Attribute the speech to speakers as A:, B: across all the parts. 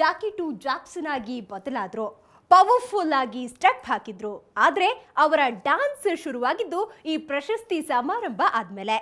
A: Jackie to Jackson ಆಗಿ ಬದಲಾದ್ರು, powerful ಆಗಿ step ಹಾಕಿದ್ರು. ಆದ್ರೆ ಅವರ ಡ್ಯಾನ್ಸ್ ಶುರುವಾಗಿದ್ದು ಈ ಪ್ರಶಸ್ತಿ ಸಮಾರಂಭ ಆದ್ಮೇಲೆ.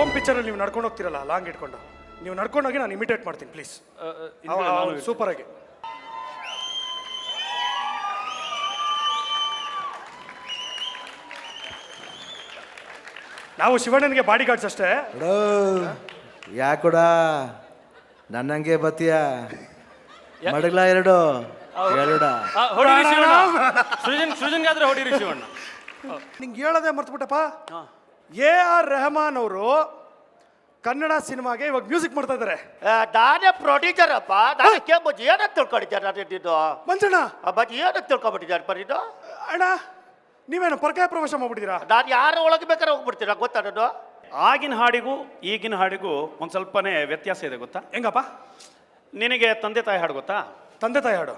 B: ಓಮ್ ಪಿಕ್ಚರಲ್ಲಿ ನೀವು ನಡ್ಕೊಂಡು ಹೋಗ್ತಿರಲ್ಲ ಲಾಂಗ್ ಇಟ್ಕೊಂಡು, ನೀವು ನಡ್ಕೊಂಡೋಗಿ ನಾನು ಇಮಿಟೇಟ್ ಮಾಡ್ತೀನಿ ಪ್ಲೀಸ್. ಸೂಪರ್ ಆಗಿ. ನಾವು ಶಿವಣ್ಣನಿಗೆ ಬಾಡಿ ಗಾರ್ಡ್ಸ್ ಅಷ್ಟೇ.
C: ಯಾಕೊಡ ನನ್ನಂಗೆ ಬತ್ತೀಯ ಮಡಗ್ಲ ಎರಡು
D: ಸೃಜನ್ಗಾದ್ರೆ ಹೊಡಿರಿ ಶಿವಣ್ಣ.
B: ನಿಂಗೆ ಹೇಳೋದೇ ಮರ್ತ್ಬಿಟ್ಟಪ್ಪ, AR ರೆಹಮಾನ್ ಅವರು ಕನ್ನಡ ಸಿನಿಮಾಗೆ ಇವಾಗ ಮ್ಯೂಸಿಕ್ ಮಾಡ್ತಾ ಇದ್ದಾರೆ.
E: ನಾನೇ ಪ್ರೊಡ್ಯೂಸರ್ ಅಪ್ಪ. ನಾನು ಏನಂತ ತಿಳ್ಕೊಂಡಿದ್ದಾರೆ ಇದು
B: ಮಂಜಣ್ಣ?
E: ಬಟ್ ಏನಂತ ತಿಳ್ಕೊಂಡ್ಬಿಟ್ಟಿದ್ದಾರೆ ಬರೀದು.
B: ಅಣ್ಣ ನೀವೇನು ಪರಕಾಯ ಪ್ರವೇಶ ಮಾಡ್ಬಿಟ್ಟಿದ್ದೀರಾ?
E: ನಾನು ಯಾರ ಒಳಗೆ ಬೇಕಾದ್ರೆ ಹೋಗ್ಬಿಡ್ತೀರಾ ಗೊತ್ತಾ? ನಾನು
D: ಆಗಿನ ಹಾಡಿಗೂ ಈಗಿನ ಹಾಡಿಗೂ ಒಂದು ಸ್ವಲ್ಪನೇ ವ್ಯತ್ಯಾಸ ಇದೆ ಗೊತ್ತಾ?
B: ಹೆಂಗಪ್ಪ?
D: ನಿನಗೆ ತಂದೆ ತಾಯಿ ಹಾಡು ಗೊತ್ತಾ?
B: ತಂದೆ ತಾಯಿ ಹಾಡು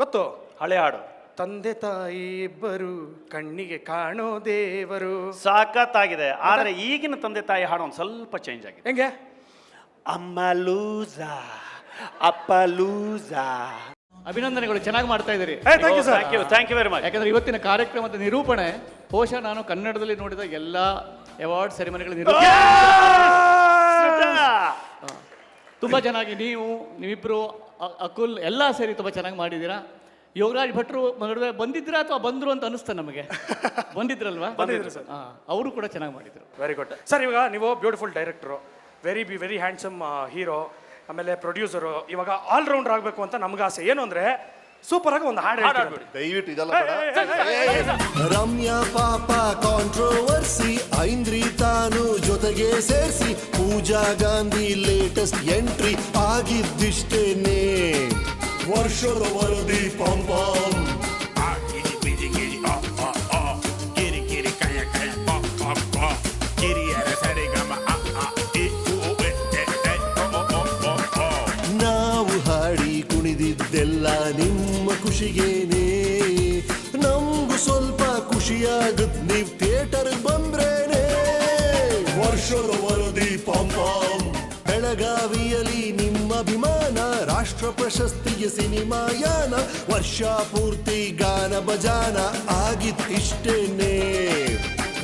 B: ಗೊತ್ತು.
D: ಹಳೆ ಹಾಡು.
B: ತಂದೆ ತಾಯಿ ಇಬ್ಬರು ಕಣ್ಣಿಗೆ ಕಾಣೋ ದೇವರು.
D: ಸಾಕತ್ತಾಗಿದೆ. ಆದ್ರೆ ಈಗಿನ ತಂದೆ ತಾಯಿ ಹಾಡು ಒಂದು ಸ್ವಲ್ಪ ಚೇಂಜ್ ಆಗಿದೆ.
B: ಹೆಂಗೆ?
E: ಅಮ್ಮ ಲೂಸಾ ಅಪ್ಪ ಲೂಸಾ.
F: ಅಭಿನಂದನೆಗಳು, ಚೆನ್ನಾಗಿ ಮಾಡ್ತಾ ಇದ್ದೀರಿ.
D: Thank you very much.
F: ಯಾಕಂದ್ರೆ ಇವತ್ತಿನ ಕಾರ್ಯಕ್ರಮದ ನಿರೂಪಣೆ ಬಹುಶಃ ನಾನು ಕನ್ನಡದಲ್ಲಿ ನೋಡಿದ ಎಲ್ಲ ಅವಾರ್ಡ್ ಸೆರೆಮನಿಗಳ ನಿರೂಪಣೆ ತುಂಬಾ ಚೆನ್ನಾಗಿ ನೀವಿಬ್ರು ಅಕುಲ್ ಎಲ್ಲ ಸೇರಿ ತುಂಬಾ ಚೆನ್ನಾಗಿ ಮಾಡಿದ್ದೀರಾ. ಯೋಗರಾಜ್ ಭಟ್ರು ನಡುವೆ ಬಂದಿದ್ರಾ ಅಥವಾ ಬಂದ್ರು ಅಂತ ಅನಿಸ್ತಾ ನಮಗೆ? ಬಂದಿದ್ರಲ್ವಾ?
B: ಬಂದಿದ್ರು ಸರ್.
F: ಅವರು ಕೂಡ ಚೆನ್ನಾಗಿ ಮಾಡಿದ್ರು.
B: Very good sir. ಇವಾಗ ನೀವು beautiful director, very handsome hero, ಆಮೇಲೆ ಪ್ರೊಡ್ಯೂಸರು, ಇವಾಗ ಆಲ್ ರೌಂಡರ್ ಆಗಬೇಕು ಅಂತ ನಮ್ಗೆ ಆಸೆ. ಏನು ಅಂದ್ರೆ ಸೂಪರ್ ಆಗಿ ಒಂದು ಹಾಡು ಹೇಳ್ಬಿಡಿ
G: ದಯವಿಟ್ಟು. ಇದೆಲ್ಲ
C: ರಮ್ಯಾ ಪಾಪ ಕಾಂಟ್ರೋವರ್ಸಿ ಐಂದ್ರಿ ತಾನು ಜೊತೆಗೆ ಸೇರಿಸಿ ಪೂಜಾ ಗಾಂಧಿ ಲೇಟೆಸ್ಟ್ ಎಂಟ್ರಿ ಆಗಿದ್ದಿಷ್ಟೇನೆ. ವರ್ಷದ ವರದಿ ಪಂಪಂ ನಾವು ಹಾಡಿ ಕುಣಿದಿದ್ದೆಲ್ಲ ನಿಮ್ಮ ಖುಷಿಗೇನೆ. ನಮ್ಗೂ ಸ್ವಲ್ಪ ಖುಷಿಯಾಗತ್ ನೀವ್ ಥಿಯೇಟರ್ ಬಂದ್ರೇನೆ. ವರ್ಷದ ವರದಿ ಪಂಪಂ ಬೆಳಗಾವಿಯಲ್ಲಿ ನಿಮ್ಮ ಅಭಿಮಾನ, ರಾಷ್ಟ್ರ ಪ್ರಶಸ್ತಿಗೆ ಸಿನಿಮಾ ಯಾನ, ವರ್ಷ ಪೂರ್ತಿ ಗಾನ ಬಜಾನ ಆಗಿತ್ತಿಷ್ಟೇನೆ.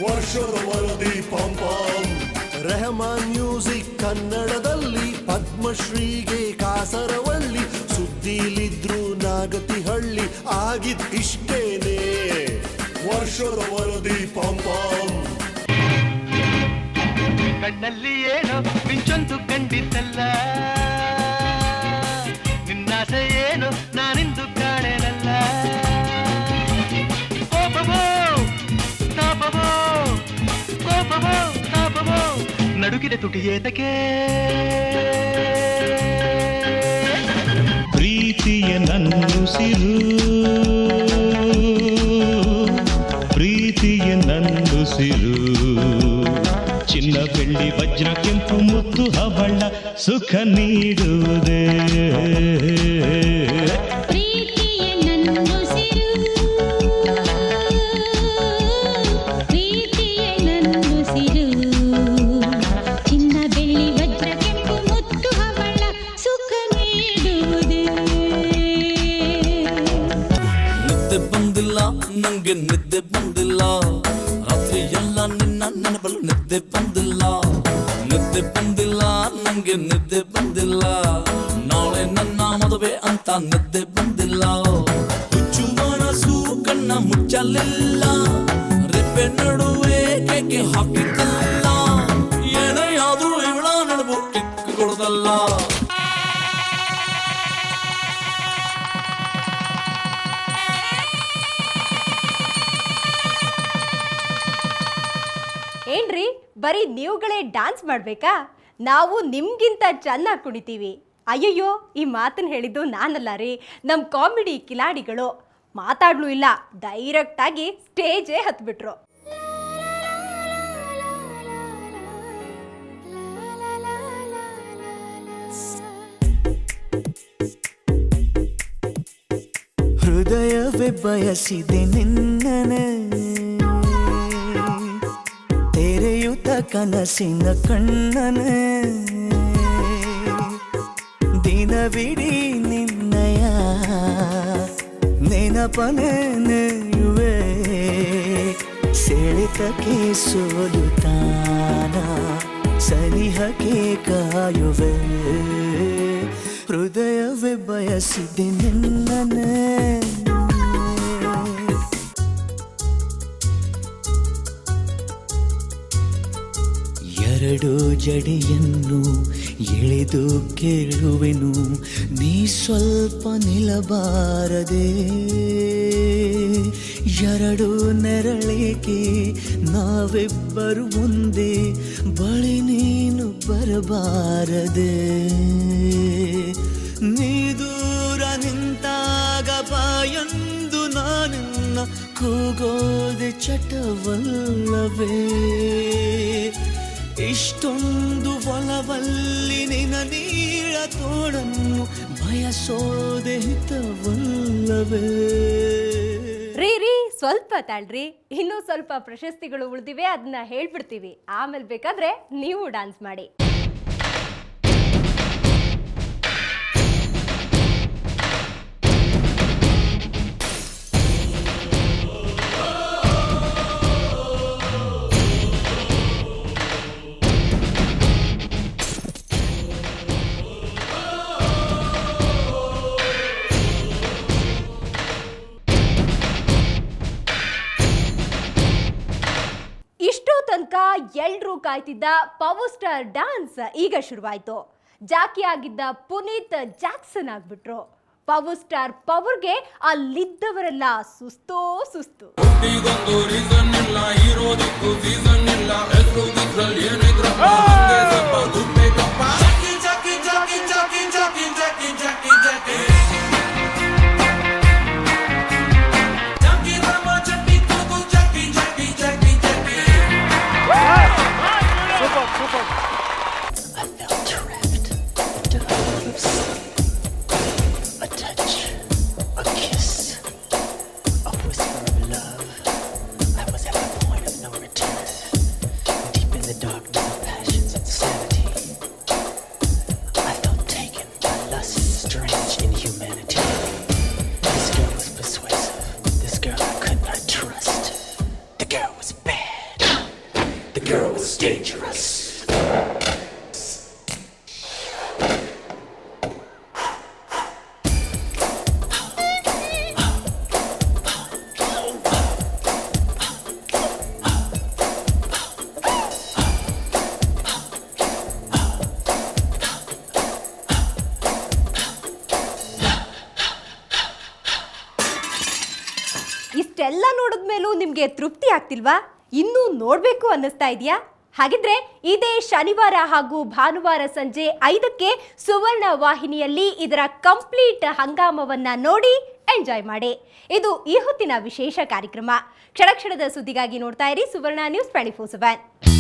C: ವರ್ಷದ ವರದಿ ಪಂಪಂ ರೆಹಮಾನ್ ಮ್ಯೂಸಿಕ್ ಕನ್ನಡದಲ್ಲಿ, ಪದ್ಮಶ್ರೀಗೆ ಕಾಸರವಳ್ಳಿ, ಸುದ್ದಿಲಿದ್ರು ನಾಗತಿಹಳ್ಳಿ ಆಗಿತ್ತಿಷ್ಟೇನೆ. ವರ್ಷದ ವರದಿ ಪಂಪಂ.
H: ಕಣ್ಣಲ್ಲಿ ಏನೋ ಮಿಂಚೊಂದು ಕಂಡಿದ್ದಲ್ಲ, ನಿನ್ನಾಸೆ ಏನು ನಾನಿಂದು ಕಾಣೆನಲ್ಲ. ಕೋಪವೋ ತಾಪವೋ, ಕೋಪವೋ ತಾಪವೋ, ನಡುಗಿದೆ ತುಟಿಯೇತಕ್ಕೆ.
I: ಪ್ರೀತಿಯ ನನ್ನುಸಿರು, ಪ್ರೀತಿಯ ನನ್ನುಸಿರು, ಚಿನ್ನ ಬೆಳ್ಳಿ ವಜ್ರ ಕೆಂಪು ಮುತ್ತು ಹವಳ ಸುಖ ನೀಡುವುದೇ.
J: ಪ್ರೀತಿಯ ನನ್ನುಸಿರು, ಪ್ರೀತಿಯ ನನ್ನುಸಿರು, ಚಿನ್ನ ಬೆಳ್ಳಿ ವಜ್ರ ಕೆಂಪು ಮುತ್ತು ಹವಳ ಸುಖ ನೀಡುವುದೇ.
K: ನಿದ್ದೆ ಬಂದಿಲ್ಲ ನಂಗೆ, ನಿದ್ದೆ ಬಂದಿಲ್ಲ, ರಾತ್ರಿ ಎಲ್ಲ ನಿನ್ನ ನೆನಪಲು ನಿದ್ದೆ ಬಂದಿಲ್ಲ. ನಿದ್ದೆ ಬಂದಿಲ್ಲ ನಂಗೆ, ನಿದ್ದೆ ಬಂದಿಲ್ಲ, ನಾಳೆ ನನ್ನ ಮದುವೆ ಅಂತ ನಿದ್ದೆ ಬಂದಿಲ್ಲ. ಹುಚ್ಚು ಮನಸ್ಸು ಕಣ್ಣ ಮುಚ್ಚಲಿಲ್ಲ, ರೆಪ್ಪೆ ನಡುವೆ ಕೇಕೆ ಹಾಕಿದ್ದಲ್ಲ, ಏನೇ ಆದ್ರೂ ಇವಳ ನಡುವು ಕಿಕ್ಕು ಕೊಡದಲ್ಲ.
A: ಏನ್ರಿ ಬರೀ ನೀವುಗಳೇ ಡ್ಯಾನ್ಸ್ ಮಾಡ್ಬೇಕಾ? ನಾವು ನಿಮ್ಗಿಂತ ಚೆನ್ನಾಗಿ ಕುಣಿತೀವಿ. ಅಯ್ಯಯ್ಯೋ, ಈ ಮಾತನ್ನು ಹೇಳಿದ್ದು ನಾನಲ್ಲ ರೀ, ನಮ್ಮ ಕಾಮಿಡಿ ಕಿಲಾಡಿಗಳು. ಮಾತಾಡ್ಲೂ ಇಲ್ಲ, ಡೈರೆಕ್ಟಾಗಿ ಸ್ಟೇಜೇ ಹತ್ಬಿಟ್ರು.
G: ಹೃದಯವೇ ಬಯಸಿದೆ ನಿನ್ನನೆ ತೆರೆಯುತ್ತ ಕನಸಿನ ಕಣ್ಣನೆ ದಿನವಿಡೀ ನಿನ್ನಯ ನೆನಪನೆಯುವೆ ಸೆಳೆತಕ್ಕೆ ಸೋಲುತ್ತಾನ ಸನಿಹಕ್ಕೆ ಕಾಯುವೆ ಹೃದಯವೇ ಬಯಸಿದೆ ನಿನ್ನನೆ ಎರಡು ಜಡಿಯನ್ನು ಎಳೆದು ಕೇಳುವೆನು ನೀ ಸ್ವಲ್ಪ ನಿಲ್ಲಬಾರದೆ ಎರಡು ನೆರಳಿಗೆ ನಾವಿಬ್ಬರು ಒಂದೇ ಬಳಿ ನೀನು ಬರಬಾರದೆ ನೀ ದೂರ ನಿಂತಾಗ ಬಾಯೊಂದು ನಾನಿನ್ನ ಕೂಗೋದೆ ಚಟವಲ್ಲವೇ ಇಷ್ಟೊಂದು ಒಲವಲ್ಲಿ ನಿನ ನೀಳ ತೋಡನ್ನು ಬಯಸೋದೆ ಹಿತವಲ್ಲವೇ
A: ರೀ ಸ್ವಲ್ಪ ತಾಳ್ರಿ, ಇನ್ನೂ ಸ್ವಲ್ಪ ಪ್ರಶಸ್ತಿಗಳು ಉಳಿದಿವೆ, ಅದನ್ನ ಹೇಳ್ಬಿಡ್ತೀವಿ. ಆಮೇಲೆ ಬೇಕಾದ್ರೆ ನೀವು ಡಾನ್ಸ್ ಮಾಡಿ. ಇಷ್ಟೋ ತನಕ ಎಲ್ರೂ ಕಾಯ್ತಿದ್ದ ಪವರ್ ಸ್ಟಾರ್ ಡ್ಯಾನ್ಸ್ ಈಗ ಶುರುವಾಯ್ತು. ಜಾಕಿ ಆಗಿದ್ದ ಪುನೀತ್ ಜಾಕ್ಸನ್ ಆಗ್ಬಿಟ್ರು. ಪವರ್ ಸ್ಟಾರ್ ಪವರ್ಗೆ ಅಲ್ಲಿದ್ದವರೆಲ್ಲ ಸುಸ್ತೋ ಸುಸ್ತು. ಇಷ್ಟೆಲ್ಲ ನೋಡಿದ್ಮೇಲೂ ನಿಮಗೆ ತೃಪ್ತಿ ಆಗ್ತಿಲ್ವಾ? ಇನ್ನೂ ನೋಡಬೇಕು ಅನ್ನಿಸ್ತಾ ಇದೆಯಾ? ಹಾಗಿದ್ರೆ ಇದೇ ಶನಿವಾರ ಹಾಗೂ ಭಾನುವಾರ ಸಂಜೆ 5ಕ್ಕೆ ಸುವರ್ಣ ವಾಹಿನಿಯಲ್ಲಿ ಇದರ ಕಂಪ್ಲೀಟ್ ಹಂಗಾಮವನ್ನ ನೋಡಿ ಎಂಜಾಯ್ ಮಾಡಿ. ಇದು ಈ ಹೊತ್ತಿನ ವಿಶೇಷ ಕಾರ್ಯಕ್ರಮ. ಕ್ಷಣ ಕ್ಷಣದ ಸುದ್ದಿಗಾಗಿ ನೋಡ್ತಾ ಇರಿ ಸುವರ್ಣ ನ್ಯೂಸ್ 24/7.